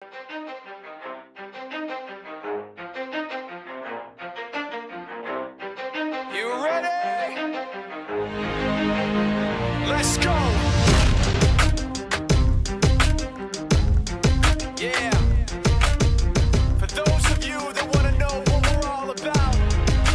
You ready? Let's go. Yeah. For those of you that want to know what we're all about,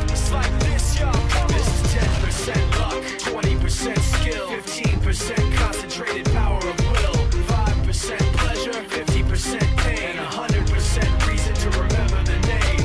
it's like this, y'all. This is 10% luck, 20% skill, 15% concentrated power of will, 5% pleasure, 50% pain, and 100% reason to remember the name.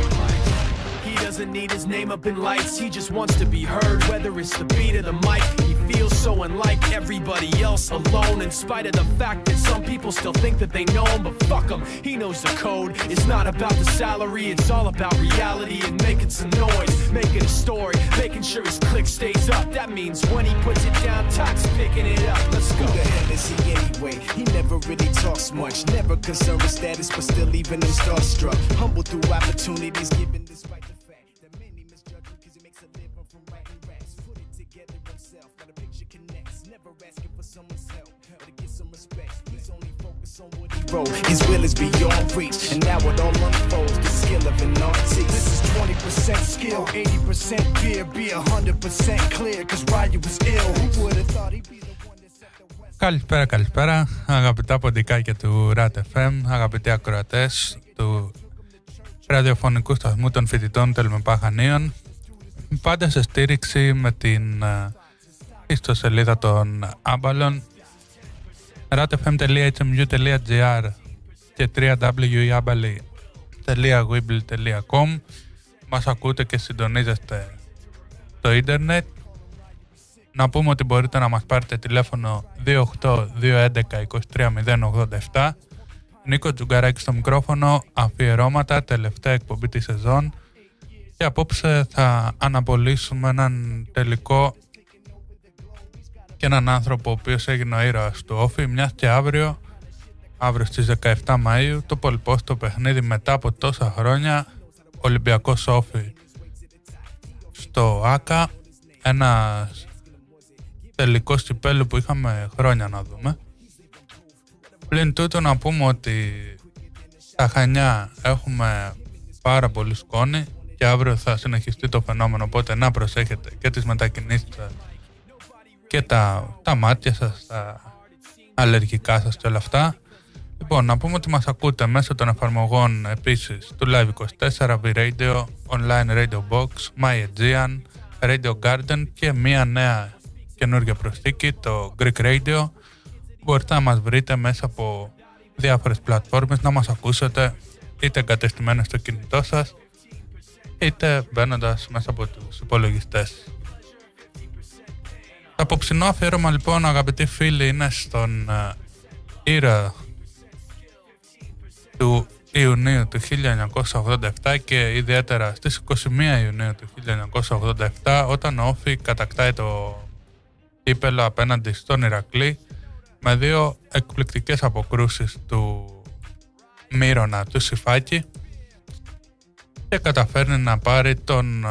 He doesn't need his name up in lights, he just wants to be heard, whether it's the beat of the mic. He feels so unlike everybody else, alone, in spite of the fact that some people still think that they know him, but fuck him, he knows the code. It's not about the salary, it's all about reality and making some noise, making a story, making sure his click stays up. That means when he puts it down, Tox picking it up. Let's go. Who the hell is he anyway? He never really talks much, never concerned with status, but still leaving him starstruck. Humble through opportunities given despite the fact that many misjudge him because he makes a living from writing raps. Put it together himself, got a picture connects, never asking for someone's help or to get some respect. He's only focused on what he wrote. His will is beyond reach, and now it all unfolds. The skill of an artist. This is 20% skill, 80% fear, be 100% clear, cause Ryu was ill. Who would have thought he'd be the one that set the West? Καλησπέρα, αγαπητά ποντικάκια του RAT FM, αγαπητοί ακροατές του ραδιοφωνικού σταθμού των φοιτητών Τελμεπάχανίων. Πάντα σε στήριξη με την ιστοσελίδα των άμπαλων ratfm.hmu.gr και www.weeble.com. Μας ακούτε και συντονίζεστε στο ίντερνετ. Να πούμε ότι μπορείτε να μας πάρετε τηλέφωνο 28211-23087. Νίκο Τζουγκαράκη στο μικρόφωνο, αφιερώματα, τελευταία εκπομπή της σεζόν. Και απόψε θα αναπολύσουμε έναν τελικό και έναν άνθρωπο ο οποίος έγινε ο ήρωας του Όφη, μιας και αύριο στις 17 Μαΐου, το πολυπόστο παιχνίδι μετά από τόσα χρόνια, Ολυμπιακός Όφη στο ΆΚΑ, ένας τελικός κυπέλλου που είχαμε χρόνια να δούμε. Πλην τούτο να πούμε ότι στα Χανιά έχουμε πάρα πολύ σκόνη και αύριο θα συνεχιστεί το φαινόμενο, οπότε να προσέχετε και τις μετακινήσεις σας και τα μάτια σας, τα αλλεργικά σας και όλα αυτά. Λοιπόν, να πούμε ότι μας ακούτε μέσω των εφαρμογών επίσης του Live24, V-Radio, Online Radio Box, My Aegean, Radio Garden και μια νέα καινούργια προσθήκη, το Greek Radio. Μπορείτε να μας βρείτε μέσα από διάφορες πλατφόρμες, να μας ακούσετε είτε εγκατεστημένες στο κινητό σας είτε μπαίνοντας μέσα από τους υπολογιστές. Το απόψινό αφιέρωμα λοιπόν, αγαπητοί φίλοι, είναι στον ήρωα του Ιουνίου του 1987 και ιδιαίτερα στις 21 Ιουνίου του 1987, όταν ο Όφη κατακτάει το κύπελλο απέναντι στον Ηρακλή με δύο εκπληκτικές αποκρούσεις του Μύρονα του Σιφάκη και καταφέρνει να πάρει τον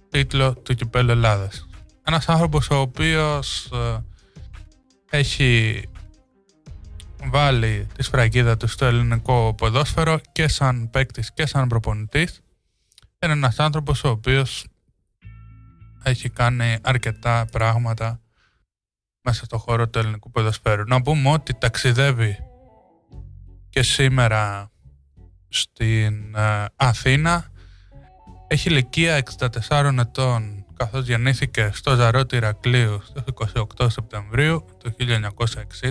τίτλο του κυπέλλου Ελλάδας. Ένας άνθρωπος ο οποίος έχει βάλει τη σφραγίδα του στο ελληνικό ποδόσφαιρο και σαν παίκτης και σαν προπονητής. Είναι ένας άνθρωπος ο οποίος έχει κάνει αρκετά πράγματα μέσα στο χώρο του ελληνικού ποδοσφαίρου. Να πούμε ότι ταξιδεύει και σήμερα στην Αθήνα. Έχει ηλικία 64 ετών, καθώς γεννήθηκε στο Ζαρότι Ηρακλείου στις 28 Σεπτεμβρίου του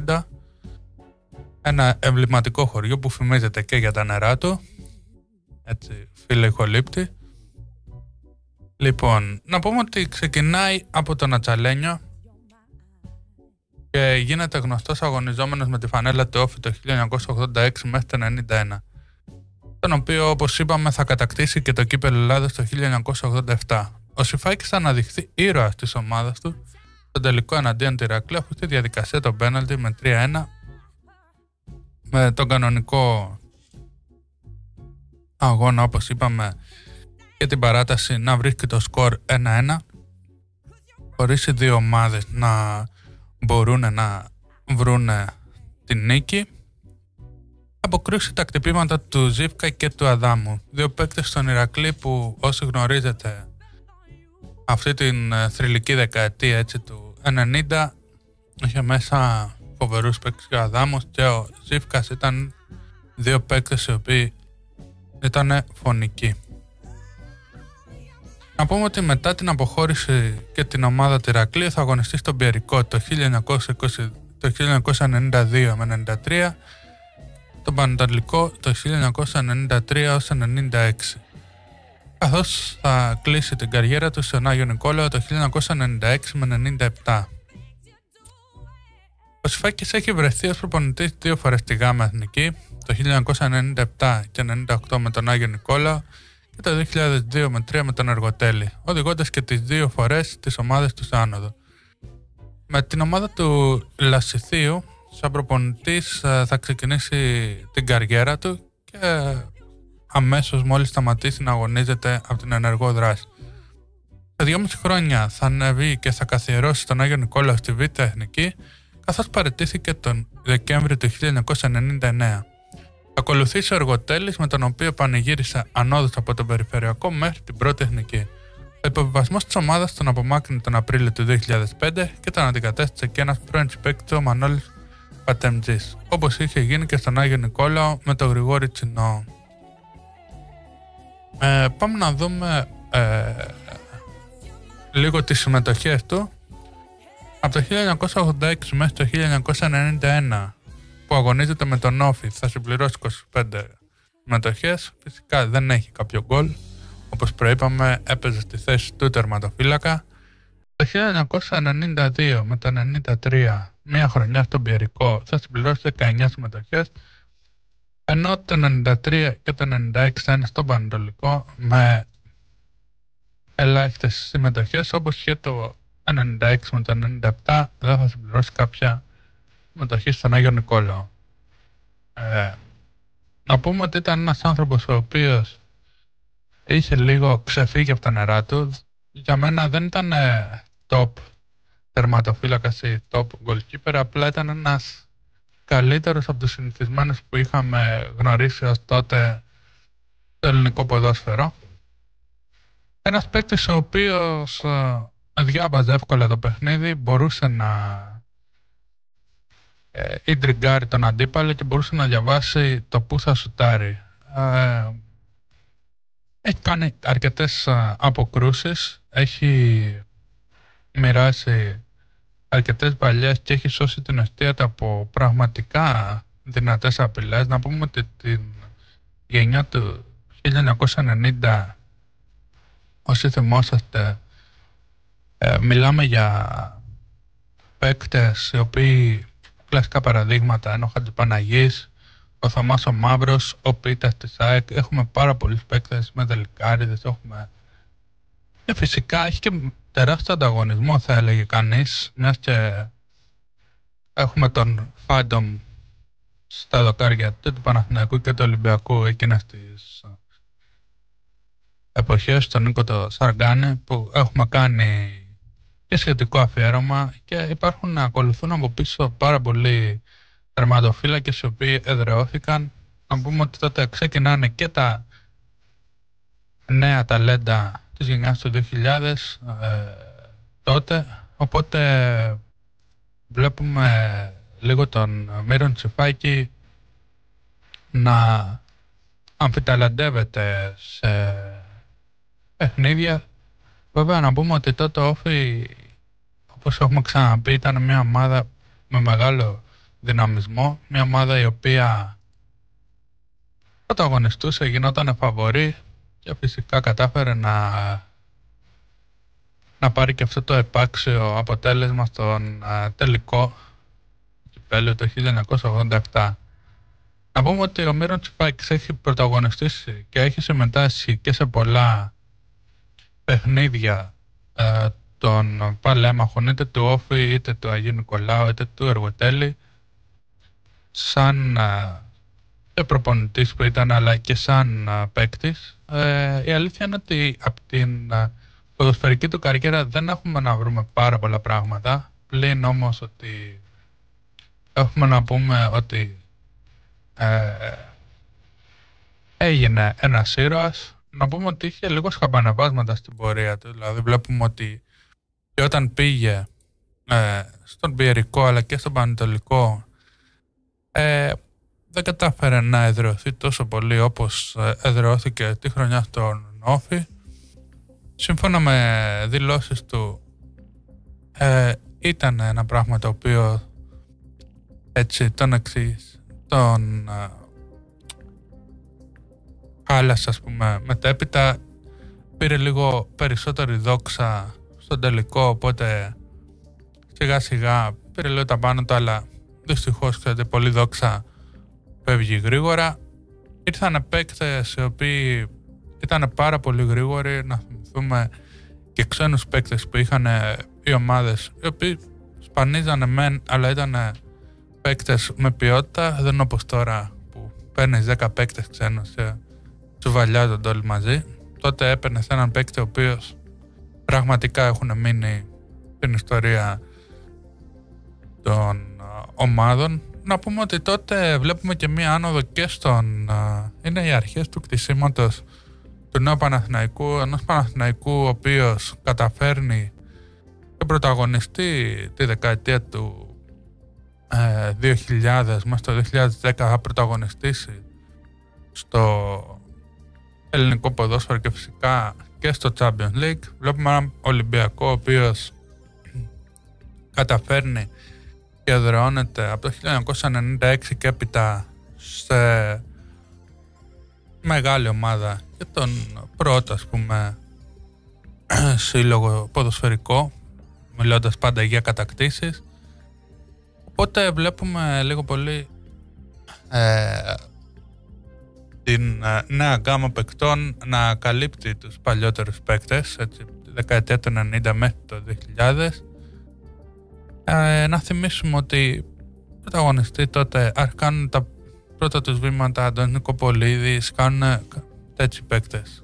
1960. Ένα εμβληματικό χωριό που φημίζεται και για τα νερά του. Έτσι, φίλε ηχολήπτη. Λοιπόν, να πούμε ότι ξεκινάει από τον Ατσαλένιο και γίνεται γνωστός αγωνιζόμενος με τη φανέλα του Όφη το 1986 μέχρι το 1991, τον οποίο, όπως είπαμε, θα κατακτήσει και το κύπελλο Ελλάδας το 1987. Ο Σιφάκης θα αναδειχθεί ήρωας της ομάδας του στον τελικό εναντίον του Ηρακλείου, αφού στη διαδικασία των πέναλτι με 3-1, με τον κανονικό αγώνα, όπως είπαμε, και την παράταση να βρίσκει το σκορ 1-1, χωρίς οι δύο ομάδες να μπορούν να βρουν την νίκη. αποκρούσει τα χτυπήματα του Ζίβκα και του Αδάμου. Δύο παίκτες στον Ηρακλή που, όσοι γνωρίζετε αυτή την θρυλική δεκαετία, έτσι, του 90, είχε μέσα φοβερούς παίκτες, και ο Αδάμος και ο Ζίβκας ήταν δύο παίκτες οι οποίοι ήταν φωνικοί. Να πούμε ότι μετά την αποχώρηση και την ομάδα του Ηρακλείου θα αγωνιστεί στον Πιερικό το 1992 με 93, τον Πανετολικό το 1993 έως 96, καθώς θα κλείσει την καριέρα του στον Άγιο Νικόλαο το 1996 με 97. Ο Σιφάκης έχει βρεθεί ως προπονητής δύο φορές στη Γάμα Εθνική, το 1997 και 1998 με τον Άγιο Νικόλαο και το 2002 με 3 με τον Αργοτέλη, οδηγώντας και τις δύο φορές τις ομάδες του άνοδο. Με την ομάδα του Λασιθίου σαν προπονητής θα ξεκινήσει την καριέρα του και αμέσως μόλις σταματήσει να αγωνίζεται από την ενεργό δράση. Σε 2,5 χρόνια θα ανέβει και θα καθιερώσει τον Άγιο Νικόλαο στη Β' Εθνική, καθώς παραιτήθηκε τον Δεκέμβριο του 1999. Ακολουθήσει ο Αργοτέλης, με τον οποίο πανηγύρισε ανόδους από τον Περιφερειακό μέχρι την Πρώτη Εθνική. Ο υποβιβασμός της ομάδας τον απομάκρυνε τον Απρίλιο του 2005 και τον αντικατέστησε και ένας πρώην παίκτης, ο Μανώλης Πατεμτζής, όπως είχε γίνει και στον Άγιο Νικόλαο με τον Γρηγόρη Τσινό. Πάμε να δούμε λίγο τις συμμετοχές του. Από το 1986 μέχρι το 1991 που αγωνίζεται με τον Όφη θα συμπληρώσει 25 συμμετοχές. Φυσικά δεν έχει κάποιο γκολ, όπως προείπαμε έπαιζε στη θέση του τερματοφύλακα. Το 1992 με το 1993, μία χρονιά στον Πιερικό, θα συμπληρώσει 19 συμμετοχές, ενώ το 1993 και το 1996 θα είναι στον Πανετολικό με ελάχιστες συμμετοχές, όπως και το 1996 με το 1997 δεν θα συμπληρώσει κάποια συμμετοχή στον Άγιο Νικόλαο. Να πούμε ότι ήταν ένας άνθρωπος ο οποίος είχε λίγο ξεφύγει από τα νερά του. Για μένα δεν ήταν top τερματοφύλακας ή top goalkeeper, απλά ήταν ένας καλύτερος από τους συνηθισμένους που είχαμε γνωρίσει ως τότε το ελληνικό ποδόσφαιρο. Ένας παίκτης ο οποίος διάβαζε εύκολα το παιχνίδι, μπορούσε να τριγκάρει τον αντίπαλο και μπορούσε να διαβάσει το που θα σουτάρει. Έχει κάνει αρκετές αποκρούσεις, έχει μοιράσει αρκετές παλιές και έχει σώσει την αιστεία του από πραγματικά δυνατές απειλές. Να πούμε ότι την γενιά του 1990, όσοι θυμόσαστε, μιλάμε για παίκτες οι οποίοι, κλασικά παραδείγματα, είναι ο Χατζηπαναγής, ο Θωμάς ο Μαύρος, ο Πίτας της ΑΕΚ. Έχουμε πάρα πολλούς παίκτες με τελικάριδες, έχουμε. Και φυσικά έχει και τεράστιο ανταγωνισμό, θα έλεγε κανείς, μιας και έχουμε τον Φάντομ στα δοκάρια του Παναθηναϊκού και του Ολυμπιακού εκείνες τις εποχές, τον Νίκο το Σαργκάνη, που έχουμε κάνει και σχετικό αφιέρωμα, και υπάρχουν να ακολουθούν από πίσω πάρα πολλοί τερματοφύλακες οι οποίοι εδραιώθηκαν. Να πούμε ότι τότε ξεκινάνε και τα νέα ταλέντα της γενιάς του 2000 τότε, οπότε βλέπουμε λίγο τον Μύρον Τσιφάκη να αμφιταλαντεύεται σε παιχνίδια. Βέβαια να πούμε ότι τότε ο Όφη, όπως έχουμε ξαναπεί, ήταν μια ομάδα με μεγάλο δυναμισμό, μια ομάδα η οποία πρωταγωνιστούσε, γινόταν φαβορί και φυσικά κατάφερε να πάρει και αυτό το επάξιο αποτέλεσμα στον τελικό κυπέλλου το 1987. Να πούμε ότι ο Μύρον Τσιφάκης έχει πρωταγωνιστήσει και έχει συμμετάσχει και σε πολλά παιχνίδια των παλέμαχων, είτε του Όφη, είτε του Αγίου Νικολάου, είτε του Αργοτέλη, σαν προπονητής που ήταν, αλλά και σαν παίκτης. Η αλήθεια είναι ότι από την ποδοσφαιρική του καριέρα δεν έχουμε να βρούμε πάρα πολλά πράγματα, πλην όμως ότι έχουμε να πούμε ότι έγινε ένας ήρωας. Να πούμε ότι είχε λίγο σκαμπανεβάσματα στην πορεία του. Δηλαδή βλέπουμε ότι και όταν πήγε στον Πιερικό αλλά και στον Πανετολικό δεν κατάφερε να εδραιωθεί τόσο πολύ όπως εδραιώθηκε τη χρονιά στον Όφη. Σύμφωνα με δηλώσεις του ήταν ένα πράγμα το οποίο έτσι τον χάλασε, ας πούμε, μετέπειτα. Πήρε λίγο περισσότερη δόξα στον τελικό, οπότε σιγά σιγά πήρε λίγο τα πάνω του, αλλά δυστυχώς, ξέρετε, πολύ δόξα φεύγει γρήγορα. Ήρθαν παίκτες οι οποίοι ήταν πάρα πολύ γρήγοροι, να θυμηθούμε και ξένους παίκτες που είχαν οι ομάδες, οι οποίοι σπανίζανε μεν, αλλά ήταν παίκτες με ποιότητα. Δεν είναι όπως τώρα που παίρνεις 10 παίκτες ξένους και τσουβαλιάζονται όλοι μαζί. Τότε έπαιρνες έναν παίκτη ο οποίος πραγματικά έχουν μείνει στην ιστορία των ομάδων. Να πούμε ότι τότε βλέπουμε και μία άνοδο και είναι οι αρχές του κτισίματος του νέου Παναθηναϊκού, ενός Παναθηναϊκού ο οποίος καταφέρνει και πρωταγωνιστεί τη δεκαετία του 2000 μέχρι το 2010, θα πρωταγωνιστήσει στο ελληνικό ποδόσφαιρο και φυσικά και στο Champions League. Βλέπουμε έναν Ολυμπιακό ο οποίος καταφέρνει και εδραιώνεται από το 1996 και έπειτα σε μεγάλη ομάδα και τον πρώτο, ας πούμε, σύλλογο ποδοσφαιρικό, μιλώντας πάντα για κατακτήσεις. Οπότε βλέπουμε λίγο πολύ την νέα γκάμα παικτών να καλύπτει τους παλιότερους παίκτες, έτσι, τη δεκαετία του 90 μέχρι το 2000. Να θυμίσουμε ότι πρωταγωνιστή τότε κάνουν τα πρώτα τους βήματα Αντώνης Νικοπολίδης, κάνουν τέτοιοι παίκτες.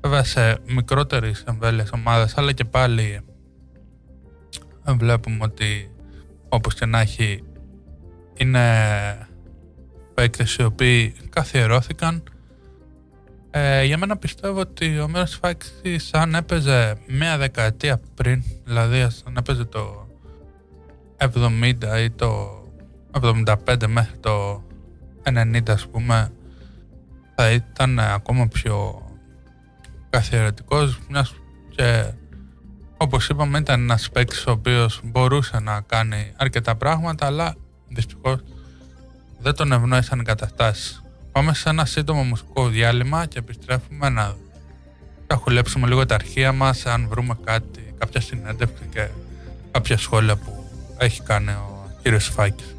Βέβαια σε μικρότερες εμβέλειες ομάδες, αλλά και πάλι βλέπουμε ότι όπως και να έχει είναι παίκτες οι οποίοι καθιερώθηκαν. Για μένα πιστεύω ότι ο Μύρος Φάκης αν έπαιζε μία δεκαετία πριν, δηλαδή αν έπαιζε το 70 ή το 75 μέχρι το 90, ας πούμε, θα ήταν ακόμα πιο καθιερωτικός, μιας και όπως είπαμε ήταν ένας παίκτης ο οποίος μπορούσε να κάνει αρκετά πράγματα, αλλά δυστυχώς δεν τον ευνόησαν οι καταστάσεις. Πάμε σε ένα σύντομο μουσικό διάλειμμα και επιστρέφουμε να χουλέψουμε λίγο τα αρχεία μας, αν βρούμε κάτι, κάποια συνέντευξη και κάποια σχόλια που έχει κάνει ο κύριος Φάκης.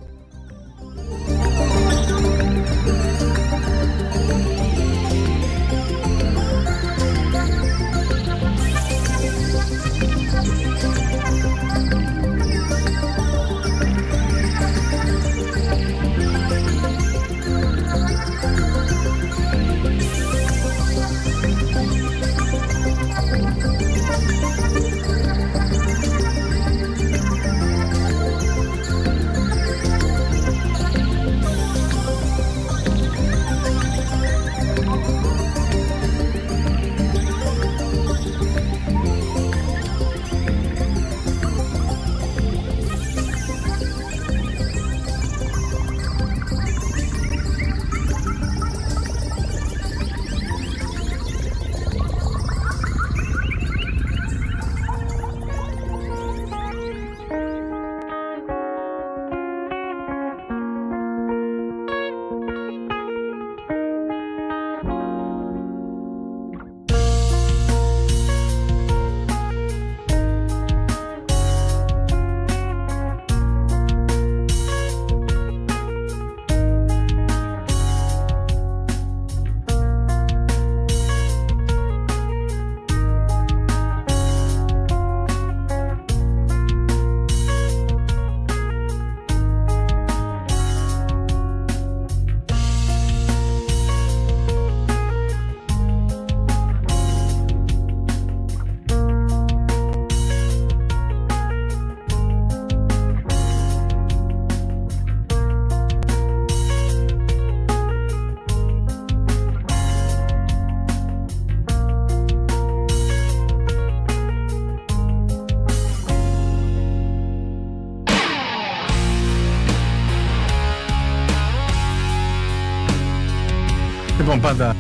Λοιπόν, πάντα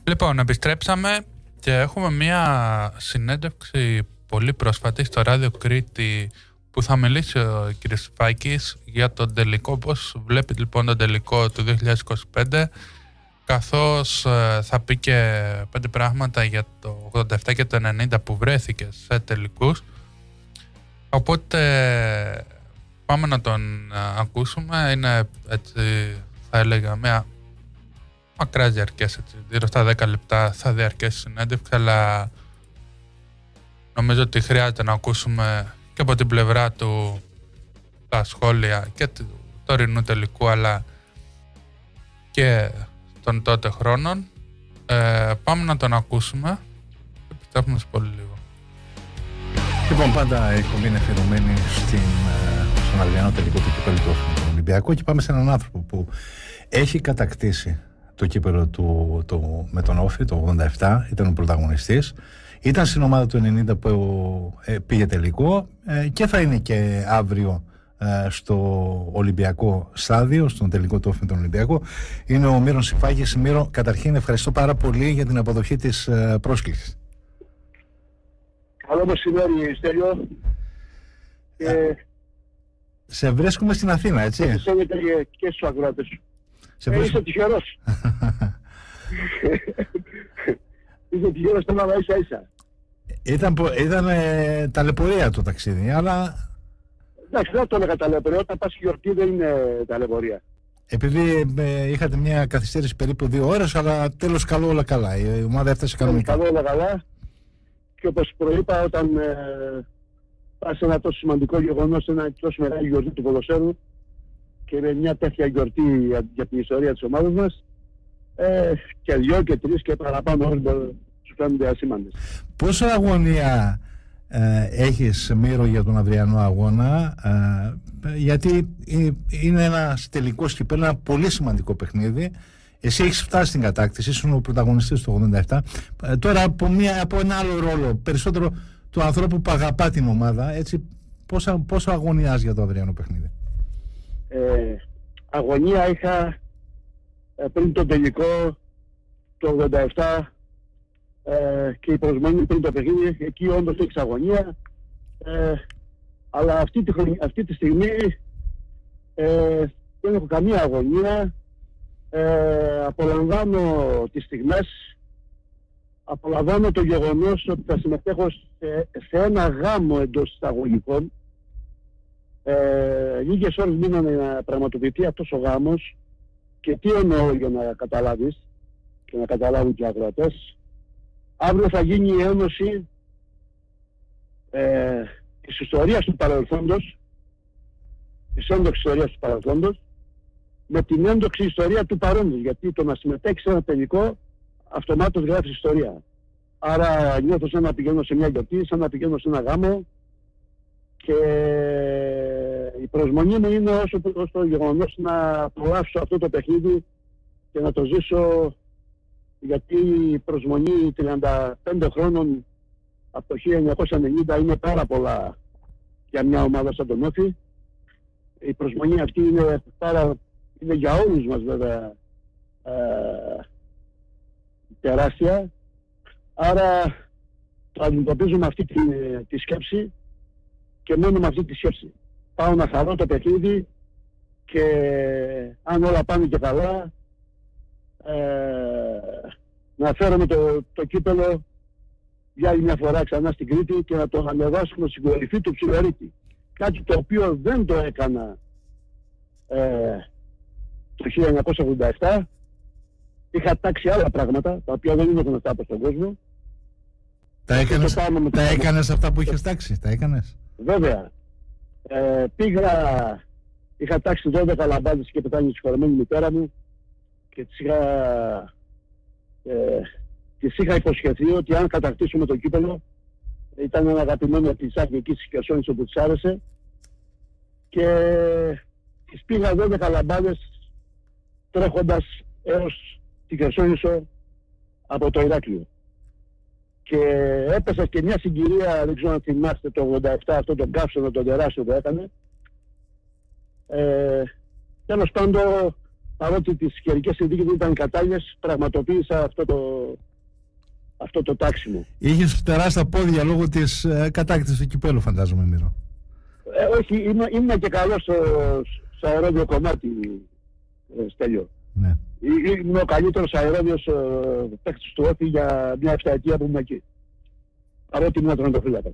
Λοιπόν, επιστρέψαμε και έχουμε μία συνέντευξη πολύ πρόσφατη στο Ράδιο Κρήτη που θα μιλήσει ο κ. Φάκης για τον τελικό, πώς βλέπει λοιπόν τον τελικό του 2025, καθώς θα πει και 5 πράγματα για το 87 και το 90 που βρέθηκε σε τελικούς. Οπότε πάμε να τον ακούσουμε. Είναι έτσι, θα έλεγα, μια μακράς διαρκές, έτσι, γύρω στα 10 λεπτά θα διαρκέσει η συνέντευξη, αλλά νομίζω ότι χρειάζεται να ακούσουμε και από την πλευρά του τα σχόλια και του τωρινού τελικού, αλλά και των τότε χρόνων. Πάμε να τον ακούσουμε και επιστρέφουμε σε πολύ λίγο. Λοιπόν, πάντα η εκπομπή είναι αφιερωμένη στον αυριανό τελικό του κύπελλου του Ολυμπιακού και πάμε σε έναν άνθρωπο που έχει κατακτήσει το κύπελλο του με τον Όφη το 87, ήταν ο πρωταγωνιστής, ήταν στην ομάδα του 90 που πήγε τελικό και θα είναι και αύριο στο Ολυμπιακό στάδιο, στον τελικό του Όφη με τον Ολυμπιακό. Είναι ο Μύρον Σιφάκης. Μύρο, καταρχήν ευχαριστώ πάρα πολύ για την αποδοχή της πρόσκλησης. Καλό μεσημέρι, Στέλιο. Σε βρίσκουμε στην Αθήνα, έτσι. Και στους ακροατές σου. Είσαι τυχερός. Είσαι τυχερός, το να ίσα-ίσα. Ήταν ταλαιπωρία το ταξίδι, αλλά... Εντάξει, δεν το έλεγα ταλαιπωρία. Όταν πας γιορτή δεν είναι ταλαιπωρία. Επειδή είχατε μια καθυστέρηση περίπου 2 ώρες, αλλά τέλος καλό όλα καλά. Η ομάδα έφτασε κανονικά. Καλό όλα καλά. Και όπως προείπα, όταν πας σε ένα τόσο σημαντικό γεγονός, ένα τόσο μεγάλη γιορτή του ποδοσφαίρου και με μια τέτοια γιορτή για την ιστορία της ομάδας μας, και 2 και 3 και παραπάνω όλοι τους φαίνονται ασήμαντες. Πόσο αγωνία έχεις, Μύρο, για τον αυριανό αγώνα, γιατί είναι ένας τελικός κυπέλλου, ένα πολύ σημαντικό παιχνίδι. Εσύ έχεις φτάσει στην κατάκτηση, ήσουν ο πρωταγωνιστής του 87. Τώρα από ένα άλλο ρόλο, περισσότερο του ανθρώπου που αγαπά την ομάδα, έτσι, πόσο αγωνιάς για το αυριανό παιχνίδι? Αγωνία είχα πριν το τελικό το 87 και η προσμονή πριν το παιχνίδι. Εκεί όντως έχεις αγωνία, αλλά αυτή τη στιγμή δεν έχω καμία αγωνία. Απολαμβάνω τις στιγμές, απολαμβάνω το γεγονός ότι θα συμμετέχω σε ένα γάμο εντός εισαγωγικών. Λίγες ώρες μείνανε να πραγματοποιηθεί αυτός ο γάμος. Και τι εννοώ, για να καταλάβεις και να καταλάβουν και οι ακροατές. Αύριο θα γίνει η ένωση της ιστορίας του παρελθόντος, της έντοξης ιστορίας του παρελθόντος, με την έντοξη ιστορία του παρόντος. Γιατί το να συμμετέχει σε ένα τελικό αυτομάτως γράφει ιστορία. Άρα νιώθω σαν να πηγαίνω σε μια γιορτή, σαν να πηγαίνω σε ένα γάμο, και η προσμονή μου είναι όσο το γεγονός να απολαύσω αυτό το παιχνίδι και να το ζήσω, γιατί η προσμονή 35 χρόνων από το 1990 είναι πάρα πολλά για μια ομάδα σαν τον Όφη. Η προσμονή αυτή είναι για όλους μας βέβαια τεράστια. Άρα το αντιμετωπίζουμε αυτή τη σκέψη και μόνο με αυτή τη σκέψη. Πάω να χαρώ το παιχνίδι και αν όλα πάνε και καλά, να φέρουμε το κύπελλο για άλλη μια φορά ξανά στην Κρήτη και να το ανεβάσουμε στην κορυφή του Ψιλορίτη. Κάτι το οποίο δεν το έκανα το 1987. Είχα τάξει άλλα πράγματα, τα οποία δεν είναι γνωστά από τον κόσμο. Τα έκανες αυτά που είχες τάξει, τα έκανες? Βέβαια. Είχα τάξει 12 λαμπάδες και πετάνει τη συγχωρεμένη μητέρα μου και της είχα υποσχεθεί ότι αν κατακτήσουμε το κύπελλο, ήταν ένα αγαπημένο της εκεί της Χερσόνησης όπου της άρεσε, και της πήγα 12 λαμπάδες τρέχοντας έως τη Χερσόνησο από το Ηράκλειο. Και έπεσα και μια συγκυρία, δεν ξέρω αν θυμάστε, το 87, αυτό τον καύσωνο, τον τεράστιο που έκανε. Τέλος πάντων, παρότι τις καιρικές συνθήκες δεν ήταν κατάλληλες, πραγματοποίησα αυτό το τάξιμο. Είχες περάσει τα πόδια λόγω της κατάκτησης του κυπέλλου, φαντάζομαι, Μύρο. Όχι, είμαι και καλός στο αερόβιο κομμάτι, Στέλιο. Ναι. Είμαι ο καλύτερος αερόβιος παίκτης του Όφη για μια 7ετία που είμαι εκεί. Παρότι ήμουν τερματοφύλακας.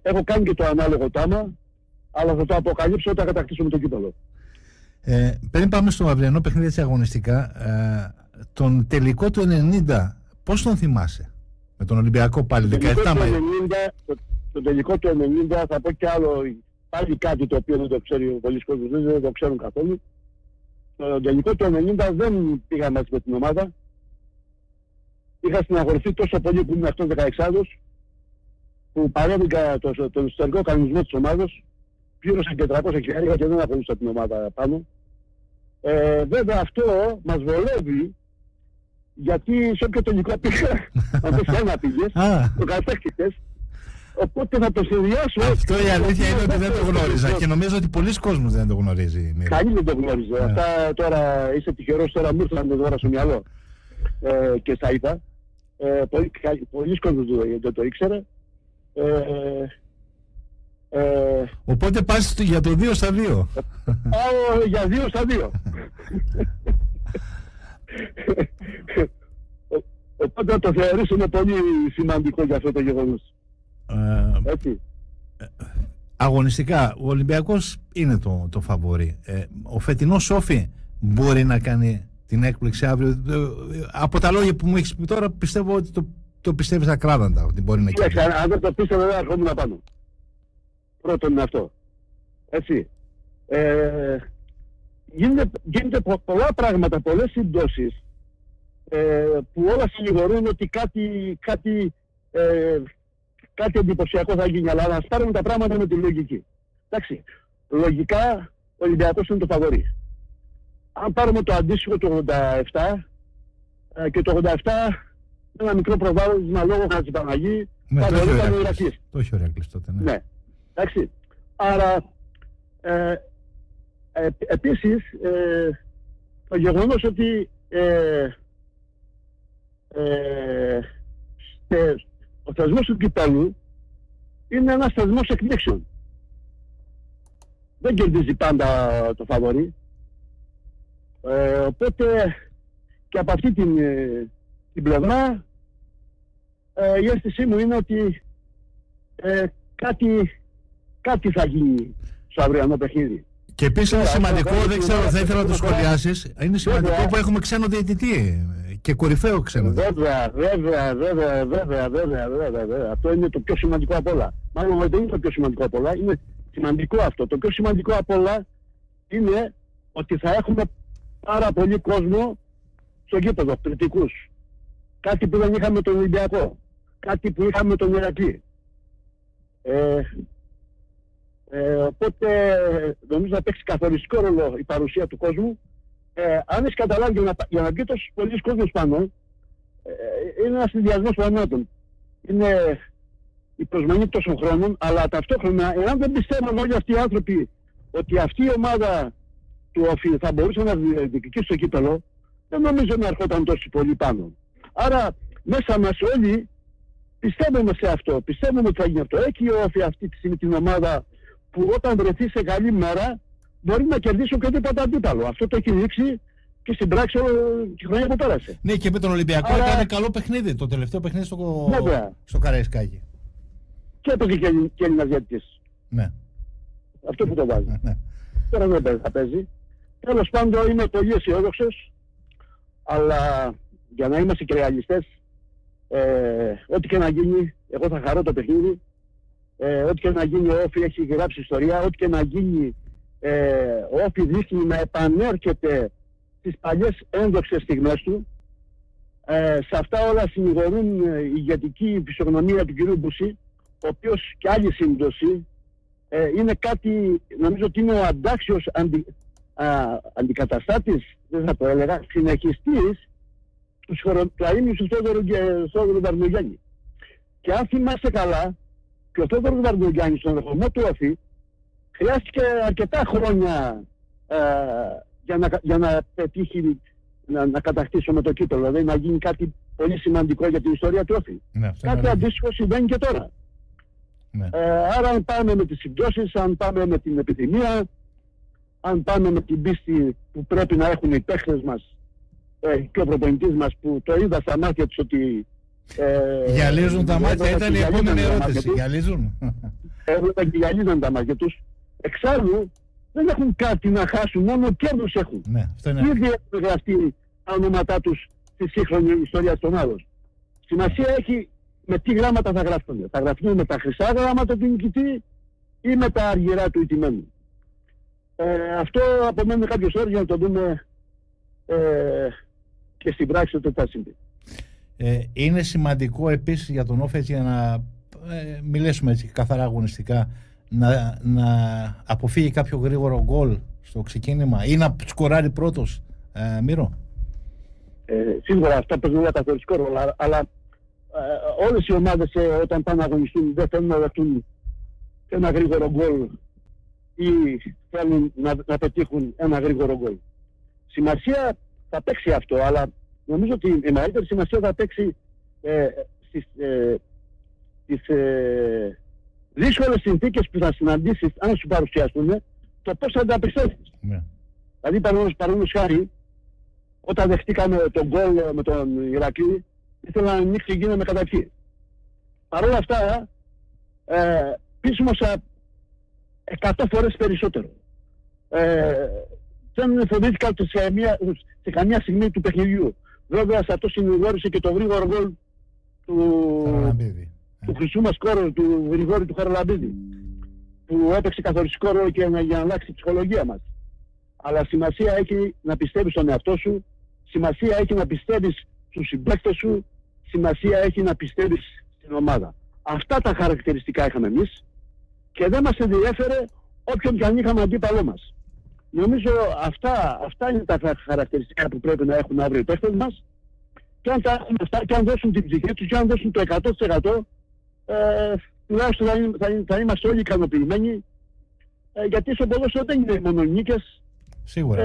Έχω κάνει και το ανάλογο τάμα, αλλά θα το αποκαλύψω όταν κατακτήσουμε το κύπελλο. Πριν πάμε στο αυριανό παιχνίδι έτσι αγωνιστικά, τον τελικό του 90, πώς τον θυμάσαι? Με τον Ολυμπιακό πάλι, 17 Μαΐου. Το τελικό του 90, θα πω κι άλλο, πάλι κάτι το οποίο δεν το ξέρει ο πολλής κόσμος, δεν το ξέρουν καθόλου. Το τελικό του 90 δεν πήγα μαζί με την ομάδα. Είχα στεναχωρηθεί τόσο πολύ που ήμουν αυτός 16άδος, που παρέβηκα τον ιστορικό κανονισμό της ομάδας, πλήρωσα και 300 χιλιάρικα και δεν ακολούθησα την ομάδα πάνω. Βέβαια αυτό μας βολεύει, γιατί σε όποιο τελικό πήγα, αν το ένα πήγες, το κατέχτηκες, οπότε θα το συνδυάσω. Αυτό η αλήθεια είναι ότι δεν το γνώριζα και νομίζω ότι πολλοί κόσμος δεν το γνωρίζει. Κανείς δεν το γνώριζε. Αυτά τώρα είσαι τυχερός, τώρα μου ήρθαν τώρα στο μυαλό και στα είπα. Πολλοί κόσμος δεν το ήξερε. Οπότε πας για το 2 στα 2. Πάω για 2 στα 2. Οπότε το θεωρήσουμε πολύ σημαντικό για αυτό το γεγονός. Έτσι. Αγωνιστικά, ο Ολυμπιακός είναι το φαβορί. Ο φετινός Όφη μπορεί να κάνει την έκπληξη αύριο. Από τα λόγια που μου έχεις πει τώρα, πιστεύω ότι το πιστεύεις ακράδαντα ότι μπορεί να γίνει. Αν δεν το πίστευα, δεν έρχομαι να πάνω. Πρώτον είναι αυτό. Έτσι. Γίνεται πολλά πράγματα, πολλές συμπτώσεις που όλα συνηγορούν ότι κάτι εντυπωσιακό θα γίνει, αλλά να πάρουμε τα πράγματα με τη λογική. Εντάξει, λογικά ο Ολυμπιακός είναι το φαβορί. Αν πάρουμε το αντίστοιχο του 87 και το 87 ένα μικρό προβάδισμα λόγω Χατζηπαναγή, φαβορί ήταν ο Ηρακλής. Το έχει ο Ηρακλής τότε, ναι. Ναι. Εντάξει, άρα επίσης το γεγονός ότι ο θεσμός του κυπέλλου είναι ένας θεσμός εκπλήξεων. Δεν κερδίζει πάντα το φαβορί. Οπότε και από αυτή την πλευρά η αίσθησή μου είναι ότι κάτι θα γίνει στο αυριανό παιχνίδι. Και επίσης είναι σημαντικό, δεν ξέρω, θα ήθελα να το σχολιάσεις, είναι σημαντικό που έχουμε ξένο διαιτητή και κορυφαίο ξένο διαιτητή. Βέβαια. Αυτό είναι το πιο σημαντικό απ' όλα. Μάλλον δεν είναι το πιο σημαντικό απ' όλα, είναι σημαντικό αυτό. Το πιο σημαντικό απ' όλα είναι ότι θα έχουμε πάρα πολύ κόσμο στο γήπεδο, κριτικούς. Κάτι που δεν είχαμε τον Ολυμπιακό. Κάτι που είχαμε τον Ηρακλή. Οπότε νομίζω να παίξει καθοριστικό ρόλο η παρουσία του κόσμου. Αν έχει καταλάβει για να μπει τόσο πολλοί κόσμος πάνω, είναι ένας συνδυασμός πραγμάτων. Είναι η προσμονή τόσων χρόνων, αλλά ταυτόχρονα, εάν δεν πιστεύουν όλοι αυτοί οι άνθρωποι ότι αυτή η ομάδα του Όφη θα μπορούσε να διεκδικήσει το κύπελλο, δεν νομίζω να ερχόταν τόσο πολύ πάνω. Άρα μέσα μας όλοι πιστεύουμε σε αυτό, πιστεύουμε ότι θα γίνει αυτό. Έχει ο Όφη αυτή τη στιγμή την ομάδα που όταν βρεθεί σε καλή μέρα μπορεί να κερδίσει οποιοδήποτε αντίπαλο. Αυτό το έχει δείξει και στην πράξη τη χρονιά που πέρασε. Ναι, και με τον Ολυμπιακό έκανε καλό παιχνίδι. Το τελευταίο παιχνίδι στο Καραϊσκάκι. Και έπαιζε και Έλληνας διαιτητής. Ναι. Αυτό που το βάζει. Ναι. Τώρα δεν θα παίζει. Τέλος πάντων είμαι πολύ αισιόδοξος, αλλά για να είμαστε και ρεαλιστές, ό,τι και να γίνει, εγώ θα χαρώ το παιχνίδι. Ό,τι και να γίνει, ο Όφη έχει γράψει ιστορία. Ό,τι και να γίνει, ο Όφη δείχνει να επανέρχεται στις παλιές ένδοξες στιγμές του. Σε αυτά όλα συνηγορούν η ηγετική φυσιογνωμία του κ. Μπουσί, ο οποίος και άλλη σύμπτωση είναι κάτι, νομίζω ότι είναι ο αντάξιος αντικαταστάτης, δεν θα το έλεγα, συνεχιστής του αείμνης του Θόδωρου Βαρδινογιάννη. Και αν θυμάστε καλά, και ο Θόδωρος Βαρδινογιάννης στον ερχομό του Όφη χρειάστηκε αρκετά χρόνια για να πετύχει να κατακτήσουμε το κύπελλο, δηλαδή να γίνει κάτι πολύ σημαντικό για την ιστορία του Όφη. Ναι, κάτι αντίστοιχο συμβαίνει και τώρα. Ναι. Άρα αν πάμε με τις συμπτώσεις, αν πάμε με την επιθυμία, αν πάμε με την πίστη που πρέπει να έχουν οι παίχτες μας και ο προπονητής μας, που το είδα στα μάτια τους ότι γυαλίζουν τα μάτια, ήταν η επόμενη ερώτηση. Γυαλίζουν. Έβλεπα και γυαλίζαν τα μάτια τους. Εξάλλου δεν έχουν κάτι να χάσουν, μόνο κέρδους έχουν. Ναι, αυτό είναι. Ήδη έχουν γραφτεί τα ονόματά τους στη σύγχρονη ιστορία των άλλων. Σημασία έχει με τι γράμματα θα γραφτούν. Θα γραφτούν με τα χρυσά γράμματα του νικητή ή με τα αργυρά του ηττημένου. Αυτό απομένει κάποιες ώρες για να το δούμε και στην πράξη ότι θα συμβεί. Είναι σημαντικό επίσης για τον Όφη, για να μιλήσουμε έτσι καθαρά αγωνιστικά, να αποφύγει κάποιο γρήγορο γκολ στο ξεκίνημα ή να σκοράρει πρώτος, Μύρο. Σίγουρα αυτά παίζουν ένα καθοριστικό ρόλο, αλλά όλες οι ομάδες όταν πάνε να αγωνιστούν δεν θέλουν να δεχτούν ένα γρήγορο γκολ ή θέλουν να πετύχουν ένα γρήγορο γκολ. Σημασία θα παίξει αυτό, αλλά νομίζω ότι η μεγαλύτερη σημασία θα παίξει στις δύσκολες συνθήκες που θα συναντήσεις, αν σου παρουσιαστούν, το πώς θα ανταπεξέλθεις. Ναι. Δηλαδή, παραδείγματος χάρη, όταν δεχτήκαμε τον γκολ με τον Ηρακλή, ήθελα να ανοίξει και γίναμε καταρχήν. Παρ' όλα αυτά, πείσμωσα 100 φορές περισσότερο. Δεν φοβήθηκα σε καμία στιγμή του παιχνιδιού. Βέβαια, σε αυτό συνηγόρησε και το γρήγορο γκολ του χρυσού μας κόρου, του Γρηγόρη του Χαραλαμπίδη, που έπαιξε καθοριστικό ρόλο και για να αλλάξει η ψυχολογία μας. Αλλά σημασία έχει να πιστεύεις στον εαυτό σου, σημασία έχει να πιστεύεις στους συμπαίκτες σου, σημασία έχει να πιστεύεις στην ομάδα. Αυτά τα χαρακτηριστικά είχαμε εμείς και δεν μας ενδιέφερε όποιον και αν είχαμε αντίπαλό μας. Νομίζω αυτά είναι τα χαρακτηριστικά που πρέπει να έχουν αύριο οι παίκτες μας, και αν τα έχουν αυτά και αν δώσουν την ψυχή τους και αν δώσουν το 100%, τουλάχιστον θα είμαστε όλοι ικανοποιημένοι, γιατί στο ποδόσφαιρο δεν είναι μόνο νίκες. Σίγουρα.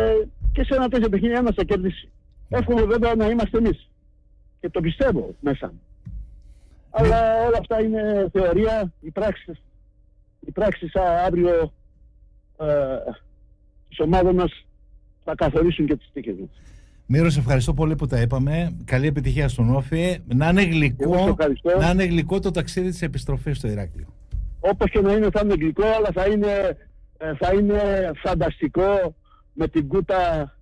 Και σε ένα τέτοιο παιχνίδι ένας θα κερδίσει. Εύχομαι βέβαια να είμαστε εμείς. Και το πιστεύω μέσα. Αλλά όλα αυτά είναι θεωρία. Οι πράξεις αύριο της ομάδας μας θα καθορίσουν και τις τύχες μας. Μύρο, σε ευχαριστώ πολύ που τα είπαμε. Καλή επιτυχία στον Όφη. Να είναι γλυκό το ταξίδι της επιστροφής στο Ηράκλειο. Όπως και να είναι, θα είναι γλυκό, αλλά θα είναι φανταστικό με την κούτα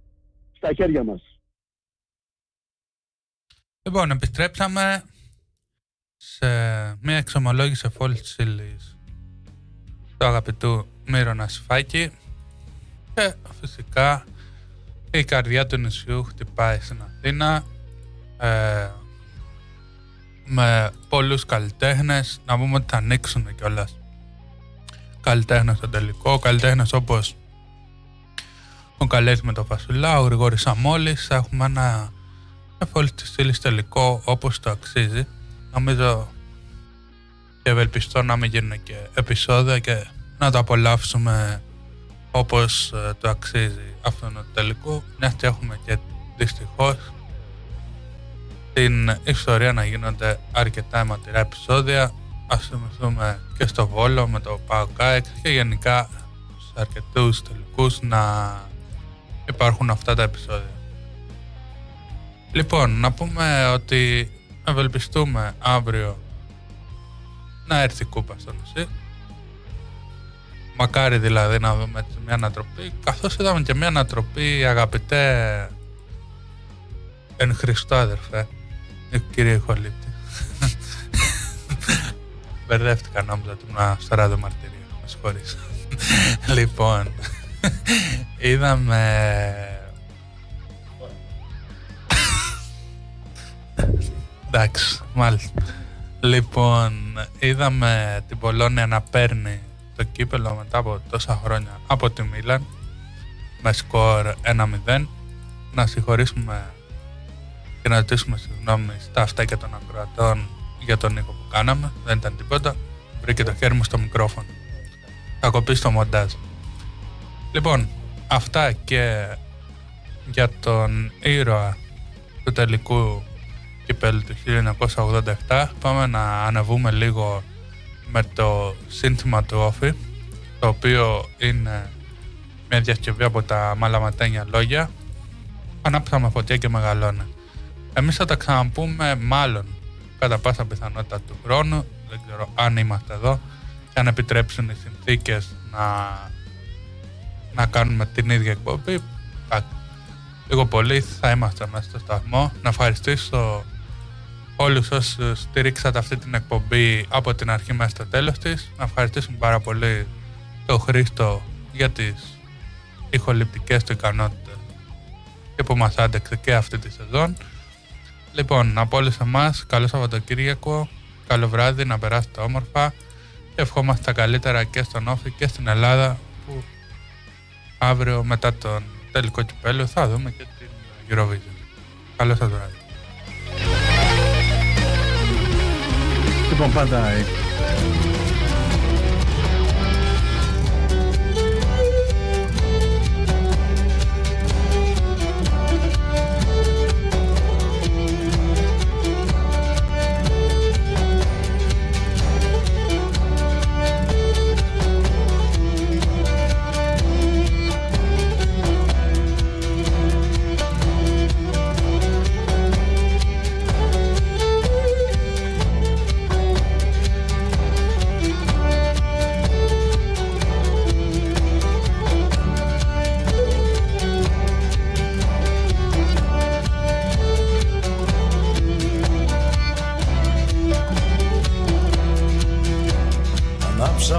στα χέρια μας. Λοιπόν, επιστρέψαμε σε μια εξομολόγηση φόλης ύλης του αγαπητού Μύρο Νασιφάκη και φυσικά η καρδιά του νησιού χτυπάει στην Αθήνα με πολλούς καλλιτέχνες. Να πούμε ότι θα ανοίξουν κιόλας καλλιτέχνες στο τελικό, καλλιτέχνες όπως ο Καλέτης με το Φασουλά, ο Γρηγόρης Σαμόλης. Θα έχουμε ένα φόλης της ύλης τελικό όπως το αξίζει. Νομίζω και ευελπιστώ να μην γίνουν και επεισόδια και να το απολαύσουμε όπως το αξίζει αυτόν τον τελικό, μιας και έχουμε και δυστυχώς την ιστορία να γίνονται αρκετά αιματηρά επεισόδια. Ας θυμηθούμε και στο Βόλο με το ΠΑΟΚ ΑΕΚ και γενικά σε αρκετούς τελικούς να υπάρχουν αυτά τα επεισόδια. Λοιπόν, να πούμε ότι ευελπιστούμε αύριο να έρθει η κούπα στο νησί. Μακάρι δηλαδή να δούμε μια ανατροπή, καθώς είδαμε και μια ανατροπή, αγαπητέ εν Χριστώ αδερφέ, κύριε Χολίτη. Μπερδεύτηκα, νόμιζα ότι ήμουν στο ράδιο μαρτυρίο, με συγχωρείς. Λοιπόν, Εντάξει, μάλιστα. Λοιπόν, είδαμε την Πολόνια να παίρνει το κύπελλο μετά από τόσα χρόνια από τη Μίλαν με σκορ 1-0. Να συγχωρήσουμε και να ζητήσουμε συγγνώμη στα αυτάκια των ακροατών για τον ήχο που κάναμε. Δεν ήταν τίποτα. Βρήκε το χέρι μου στο μικρόφωνο. Θα κοπεί στο μοντάζ. Λοιπόν, αυτά και για τον ήρωα του τελικού κυπέλλου του 1987. Πάμε να ανεβούμε λίγο με το σύνθημα του Όφη, το οποίο είναι μια διασκευή από τα μαλαματένια λόγια. Ανάψαμε φωτιά και μεγαλώνε. Εμείς θα τα ξαναπούμε μάλλον κατά πάσα πιθανότητα του χρόνου. Δεν ξέρω αν είμαστε εδώ και αν επιτρέψουν οι συνθήκες να κάνουμε την ίδια εκπομπή. Λίγο πολύ θα είμαστε μέσα στο σταθμό. Να ευχαριστήσω όλους όσους στηρίξατε αυτή την εκπομπή από την αρχή μέχρι στο τέλος της. Να ευχαριστήσουμε πάρα πολύ τον Χρήστο για τις ηχοληπτικές του ικανότητες και που μας άντεξε και αυτή τη σεζόν. Λοιπόν, από όλους εμάς, καλό Σαββατοκύριακο, καλό βράδυ, να περάσετε όμορφα και ευχόμαστε τα καλύτερα και στον Όφη και στην Ελλάδα, που αύριο μετά τον τελικό κυπέλλου θα δούμε και την Eurovision. Καλό σας βράδυ. Λοιπόν, πάντα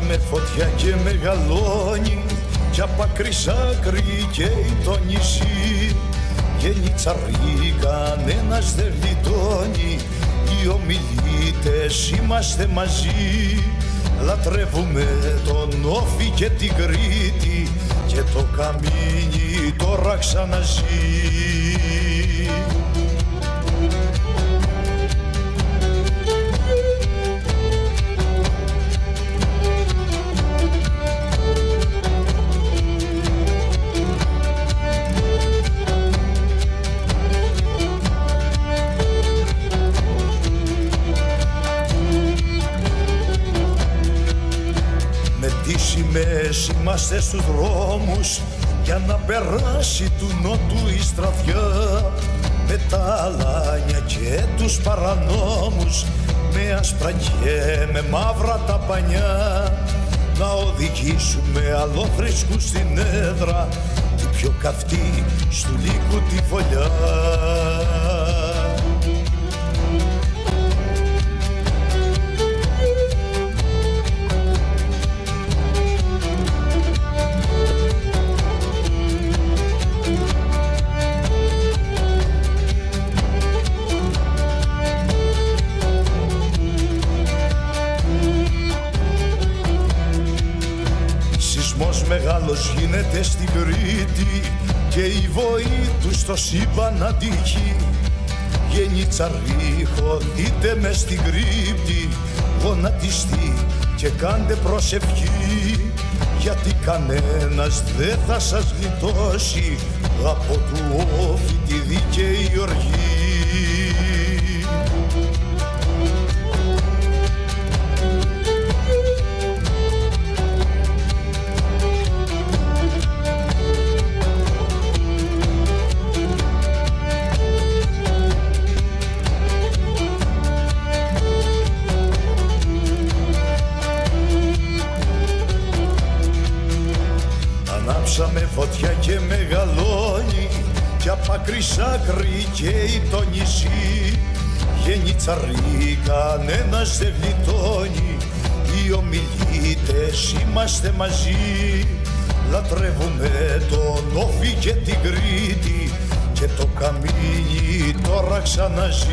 με φωτιά και μεγαλώνει κι απ' άκρη σ' άκρη καίει το νησί. Γενιτσαρή κανένας δεν γλιτώνει, οι ομιλίτες είμαστε μαζί. Λατρεύουμε τον Όφη και την Κρήτη και το καμίνι τώρα ξαναζεί. Είμαστε στους δρόμους για να περάσει του νότου η στραβιά, με τα αλάνια και τους παρανόμους, με άσπρα και με μαύρα τα πανιά, να οδηγήσουμε αλόθρησκους στην έδρα, την πιο καυτή στου λύκου τη φωλιά. Μεγάλος γίνεται στην Κρήτη και η βοή του στο σύμπαν αντίχει. Γενιτσαρή χωθείτε μες στην Κρήτη, γονατιστεί και κάντε προσευχή, γιατί κανένας δεν θα σας γλιτώσει από του Όφη τη δίκαιη οργή. Ανάψαμε φωτιά και μεγαλώνει κι απ' άκρη σ' άκρη καίει το νησί. Γενιτσαρή κανένας δεν γλιτώνει, οι ομιλίτες είμαστε μαζί. λατρεύουμε τον Όφη και την Κρήτη και το καμίνι τώρα ξαναζεί.